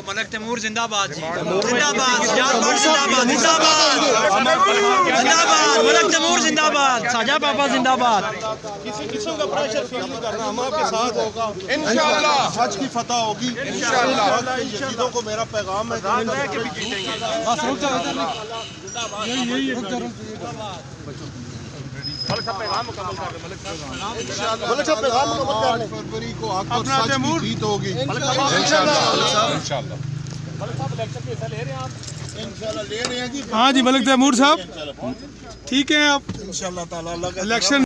मलक तैमूर जिंदाबाद जी, जिंदाबाद, जिंदाबाद, जिंदाबाद, जिंदाबाद, मलक तैमूर जिंदाबाद, साजा पापा जिंदाबाद। किसी का प्रेशर फील नहीं करना, हम आपके साथ होगा इंशाअल्लाह। हज की फतह होगी इंशाअल्लाह। यजीदों को मेरा पैगाम है कि फरवरी को अपना तैमूर जीत होगी इंशाअल्लाह। हाँ जी मलिक तैमूर साहब ठीक है आप इंशाअल्लाह ताला इलेक्शन